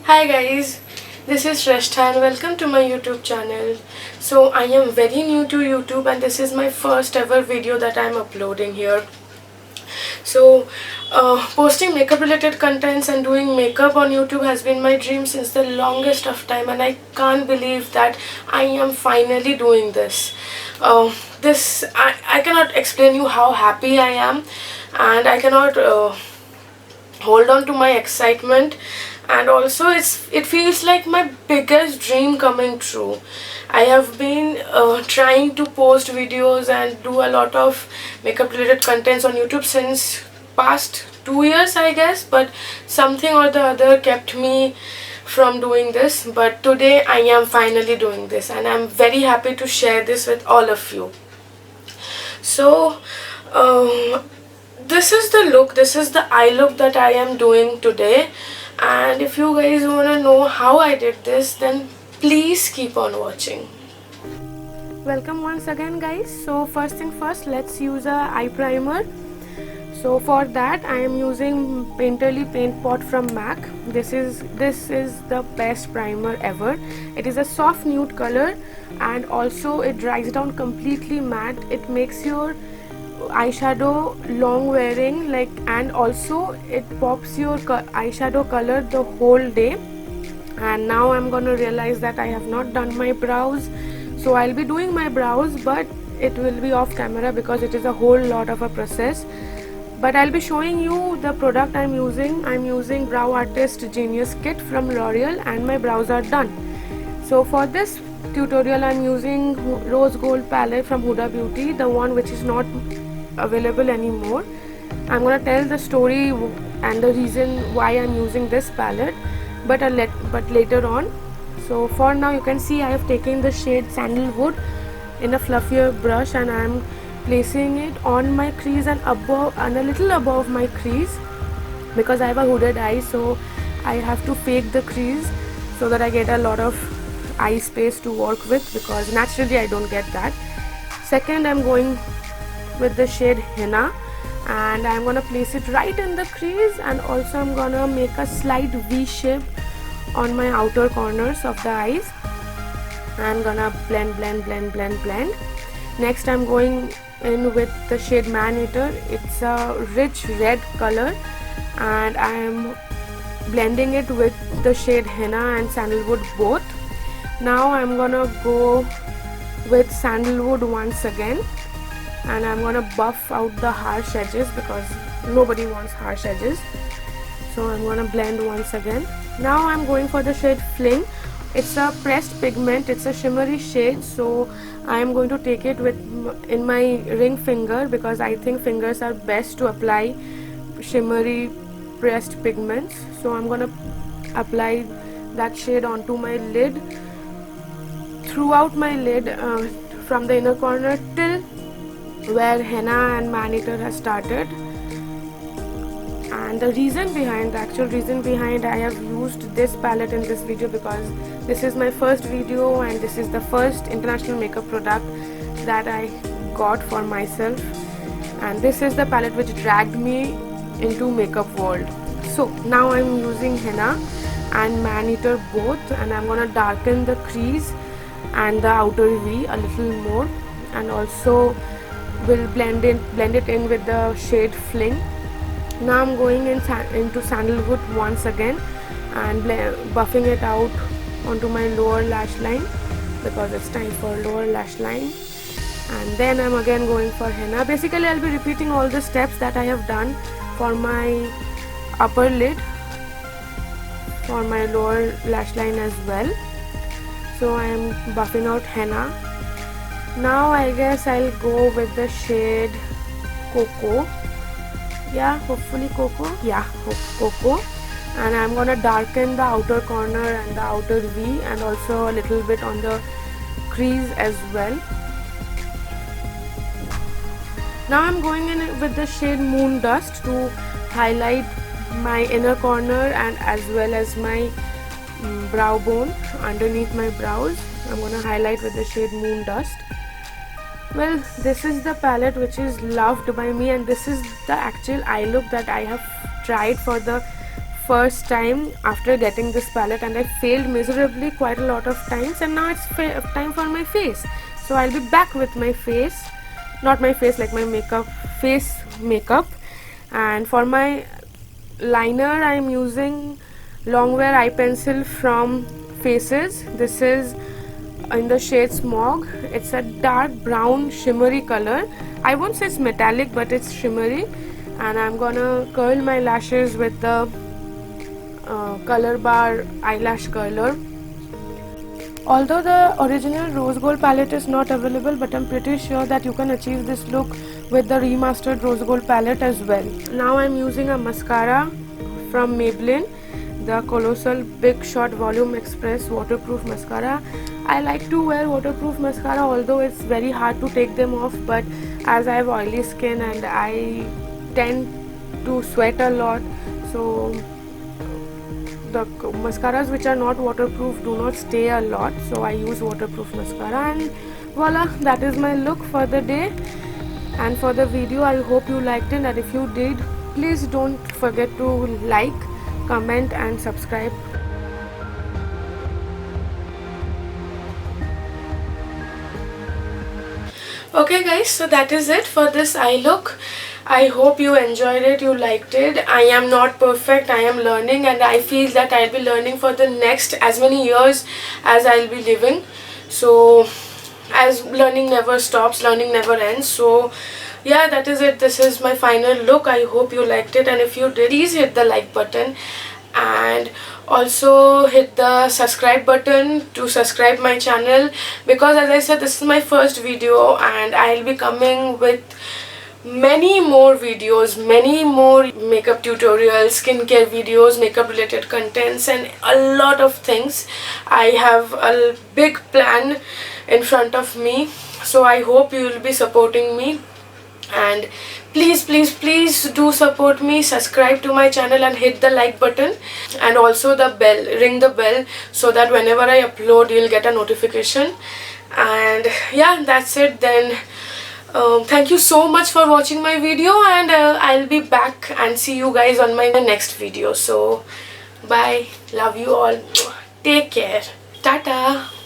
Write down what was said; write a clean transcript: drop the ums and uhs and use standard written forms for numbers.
Hi guys, this is SRESHTHA and welcome to my YouTube channel. So I am very new to YouTube and this is my first ever video that I am uploading here. So posting makeup related contents and doing makeup on YouTube has been my dream since the longest of time, and I can't believe that I am finally doing this. I cannot explain you how happy I am, and I cannot hold on to my excitement. And also it feels like my biggest dream coming true. I have been trying to post videos and do a lot of makeup related contents on YouTube since past 2 years, I guess, but something or the other kept me from doing this. But today I am finally doing this and I'm very happy to share this with all of you. So this is the look, this is the eye look that I am doing today. And if you guys want to know how I did this, then please keep on watching. Welcome once again guys. So first thing first, let's use a eye primer. So for that I am using Painterly Paint Pot from M.A.C. This is the best primer ever. It is a soft nude color and also it dries down completely matte. It makes your eyeshadow long wearing, and also it pops your eyeshadow color the whole day. And now I'm gonna realize that I have not done my brows, so I'll be doing my brows, but it will be off camera because it is a whole lot of a process. But I'll be showing you the product I'm using. I'm using Brow Artist Genius Kit from L'Oreal and my brows are done. So for this tutorial I'm using Rose Gold palette from Huda Beauty, the one which is not available anymore. I'm gonna tell the story and the reason why I'm using this palette, but later on. So for now you can see I have taken the shade Sandalwood in a fluffier brush and I'm placing it on my crease and above and a little above my crease, because I have a hooded eye, so I have to fake the crease so that I get a lot of eye space to work with, because naturally I don't get that. Second, I'm going with the shade Henna and I'm gonna place it right in the crease, and also I'm gonna make a slight V shape on my outer corners of the eyes. I'm gonna blend. Next I'm going in with the shade Man Eater. It's a rich red color and I am blending it with the shade Henna and Sandalwood both. Now I'm gonna go with Sandalwood once again and I'm gonna buff out the harsh edges because nobody wants harsh edges. So I'm gonna blend once again. Now I'm going for the shade Fling. It's a pressed pigment, it's a shimmery shade, so I am going to take it in my ring finger because I think fingers are best to apply shimmery pressed pigments. So I'm gonna apply that shade onto my lid, throughout my lid, from the inner corner till where Henna and Man Eater has started. And the actual reason behind I have used this palette in this video, because this is my first video and this is the first international makeup product that I got for myself, and this is the palette which dragged me into makeup world. So now I'm using Henna and Man Eater both, and I'm gonna darken the crease and the outer V a little more, and also will blend it in with the shade Fling. Now I'm going into Sandalwood once again and buffing it out onto my lower lash line because it's time for lower lash line. And then I'm again going for Henna. Basically I'll be repeating all the steps that I have done for my upper lid, for my lower lash line as well. So I am buffing out Henna. Now I guess I'll go with the shade Cocoa. Yeah, hopefully Cocoa. Yeah, Cocoa. And I'm gonna darken the outer corner and the outer V, and also a little bit on the crease as well. Now I'm going in with the shade Moon Dust to highlight my inner corner and as well as my brow bone underneath my brows. I'm gonna highlight with the shade Moon Dust. Well, this is the palette which is loved by me, and this is the actual eye look that I have tried for the first time after getting this palette, and I failed miserably quite a lot of times, and now it's time for my face. So I'll be back with my face, not my face, like my makeup, face makeup. And for my liner, I'm using Longwear eye pencil from Faces. This is in the shade Smog. It's a dark brown shimmery color. I won't say it's metallic, but it's shimmery. And I'm gonna curl my lashes with the Color Bar eyelash curler. Although the original rose gold palette is not available, but I'm pretty sure that you can achieve this look with the remastered rose gold palette as well. Now I'm using a mascara from Maybelline, the Colossal Big Shot Volume Express waterproof mascara. I like to wear waterproof mascara, although it's very hard to take them off, but as I have oily skin and I tend to sweat a lot, so the mascaras which are not waterproof do not stay a lot, so I use waterproof mascara. And voila, that is my look for the day and for the video. I hope you liked it, and if you did, please don't forget to like, comment and subscribe. Okay guys, so that is it for this eye look. I hope you enjoyed it, you liked it. I am not perfect, I am learning, and I feel that I'll be learning for the next as many years as I'll be living. So as learning never stops, learning never ends. So yeah, that is it. This is my final look. I hope you liked it, and if you did, please hit the like button and also hit the subscribe button to subscribe my channel, because as I said, this is my first video and I'll be coming with many more videos, many more makeup tutorials, skincare videos, makeup related contents and a lot of things. I have a big plan in front of me, so I hope you will be supporting me, and please do support me. Subscribe to my channel and hit the like button, and also the bell, ring the bell, so that whenever I upload you'll get a notification. And yeah, that's it then. Thank you so much for watching my video, and I'll be back and see you guys on my next video. So bye, love you all, take care, tata.